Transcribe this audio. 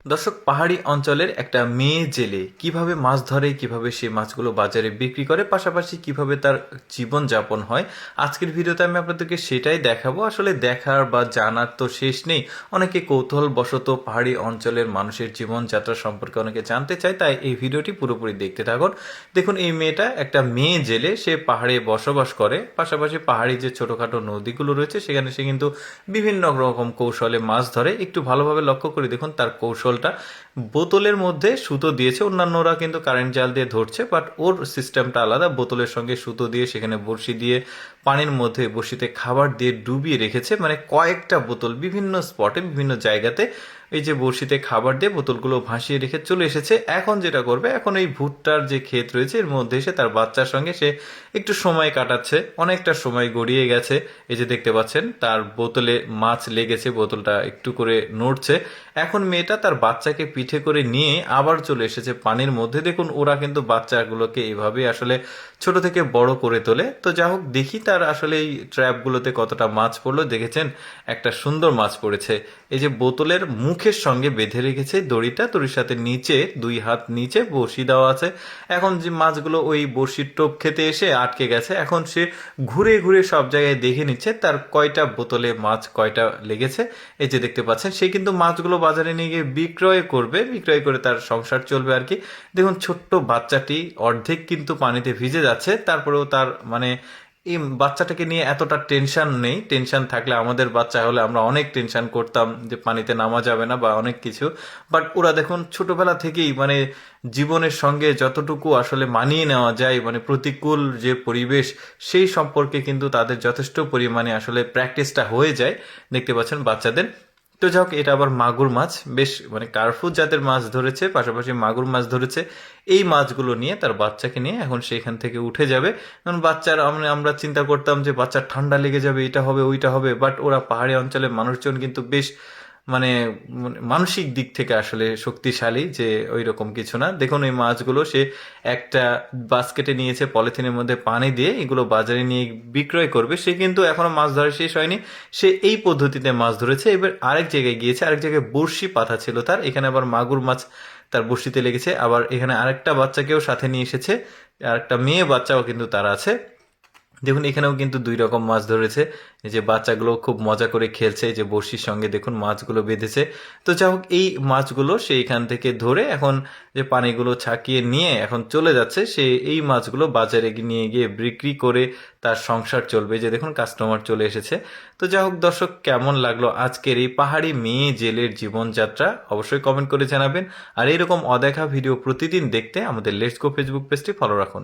দর্শক, পাহাড়ি অঞ্চলের একটা মেয়ে জেলে কিভাবে মাছ ধরে, কিভাবে সে মাছগুলো বাজারে বিক্রি করে, পাশাপাশি কিভাবে তার জীবন যাপন হয়, আজকের ভিডিওতে আমি আপনাদেরকে সেটাই দেখাবো। আসলে দেখার বা জানার তো শেষ নেই। অনেকে কৌতূহল বশত পাহাড়ি অঞ্চলের মানুষের জীবনযাত্রা সম্পর্কে অনেকে জানতে চায়, তাই এই ভিডিওটি পুরোপুরি দেখতে থাকুন। দেখুন, এই মেয়েটা একটা মেয়ে জেলে, সে পাহাড়ে বসবাস করে, পাশাপাশি পাহাড়ি যে ছোটখাটো নদীগুলো রয়েছে সেখানে সে কিন্তু বিভিন্ন রকম কৌশলে মাছ ধরে। একটু ভালোভাবে লক্ষ্য করে দেখুন তার কৌশলটা। বোতলের মধ্যে সুতো দিয়েছে, অন্যান্যরা কিন্তু কারেন্ট জাল দিয়ে ধরছে, বাট ওর সিস্টেমটা আলাদা। বোতলের সঙ্গে সুতো দিয়ে সেখানে বড়শি দিয়ে পানির মধ্যে বড়শিতে খাবার দিয়ে ডুবিয়ে রেখেছে, মানে কয়েকটা বোতল বিভিন্ন স্পটে বিভিন্ন জায়গাতে এই যে বড়শিতে খাবার দিয়ে বোতলগুলো ভাসিয়ে রেখে চলে এসেছে। এখন যেটা করবে, এখন এই ভুট্টার যে ক্ষেত রয়েছে এর মধ্যে এসে তার বাচ্চার সঙ্গে সে একটু সময় কাটাচ্ছে। অনেকটা সময় গড়িয়ে গেছে, এই যে দেখতে পাচ্ছেন তার বোতলে মাছ লেগেছে, বোতলটা একটু করে নড়ছে। এখন মেয়েটা তার বাচ্চাকে পিঠে করে নিয়ে আবার চলে এসেছে পানির মধ্যে। দেখুন, ওরা কিন্তু বাচ্চাগুলোকে এভাবে আসলে ছোট থেকে বড় করে তোলে। তো যা হোক, দেখি তার আসলে এই ট্র্যাপগুলোতে কতটা মাছ পড়লো। দেখেছেন, একটা সুন্দর মাছ পড়েছে। এই যে বোতলের মুখের সঙ্গে বেঁধে রেখেছে দড়িটা, দড়ির সাথে নিচে 2 হাত নিচে বড়শি দেওয়া আছে। এখন যে মাছগুলো ওই বড়শির টোপ খেতে এসে আটকে গেছে, এখন সে ঘুরে ঘুরে সব জায়গায় দেখে নিচ্ছে তার কয়টা বোতলে মাছ কয়টা লেগেছে। এই যে দেখতে পাচ্ছেন, সে কিন্তু মাছগুলো বাজারে নিয়ে গিয়ে বিক্রয় করবে, বিক্রয় করে তার সংসার চলবে আর কি। দেখুন, ছোট্ট বাচ্চাটি অর্ধেক কিন্তু পানিতে ভিজে যাচ্ছে, তারপরেও তার মানে এই বাচ্চাটাকে নিয়ে এতটা টেনশন নেই। টেনশন থাকলে আমাদের বাচ্চা হলে আমরা অনেক টেনশন করতাম যে পানিতে নামা যাবে না বা অনেক কিছু। বাট ওরা দেখুন ছোটবেলা থেকেই মানে জীবনের সঙ্গে যতটুকু আসলে মানিয়ে নেওয়া যায়, মানে প্রতিকূল যে পরিবেশ সেই সম্পর্কে কিন্তু তাদের যথেষ্ট পরিমাণে আসলে প্র্যাকটিসটা হয়ে যায়। দেখতে পাচ্ছেন বাচ্চাদের। তো যাই হোক, এটা আবার মাগুর মাছ, বেশ মানে কার্ফু জাতের মাছ ধরেছে, পাশাপাশি মাগুর মাছ ধরেছে। এই মাছগুলো নিয়ে তার বাচ্চাকে নিয়ে এখন সেখান থেকে উঠে যাবে। কারণ বাচ্চার আমরা চিন্তা করতাম যে বাচ্চার ঠান্ডা লেগে যাবে, এটা হবে ওইটা হবে, বাট ওরা পাহাড়ি অঞ্চলের মানুষজন কিন্তু বেশ মানে মানসিক দিক থেকে আসলে শক্তিশালী, যে ওই রকম কিছু না। দেখুন, এই মাছগুলো সে একটা বাস্কেটে নিয়েছে, পলিথিনের মধ্যে পানি দিয়ে এগুলো বাজারে নিয়ে বিক্রয় করবে। সে কিন্তু এখনো মাছ ধরা শেষ হয়নি, সে এই পদ্ধতিতে মাছ ধরেছে। এবার আরেক জায়গায় গিয়েছে, আরেক জায়গায় বড়শি পাতা ছিল তার, এখানে আবার মাগুর মাছ তার বড়শিতে লেগেছে। আবার এখানে আরেকটা বাচ্চাকেও সাথে নিয়ে এসেছে, আরেকটা মেয়ে বাচ্চাও কিন্তু তার আছে। দেখুন, এখানেও কিন্তু 2 রকম মাছ ধরেছে। এই যে বাচ্চাগুলো খুব মজা করে খেলছে, এই যে বড়শির সঙ্গে দেখুন মাছগুলো বেঁধেছে। তো যাই হোক, এই মাছগুলো সে এখান থেকে ধরে এখন যে পানিগুলো ছাকিয়ে নিয়ে এখন চলে যাচ্ছে, সে এই মাছগুলো বাজারে নিয়ে গিয়ে বিক্রি করে তার সংসার চলবে। যে দেখুন, কাস্টমার চলে এসেছে। তো যাই হোক দর্শক, কেমন লাগলো আজকের এই পাহাড়ি মেয়ে জেলের জীবনযাত্রা অবশ্যই কমেন্ট করে জানাবেন। আর এইরকম অদেখা ভিডিও প্রতিদিন দেখতে আমাদের লেটস গো ফেসবুক পেজটি ফলো রাখুন।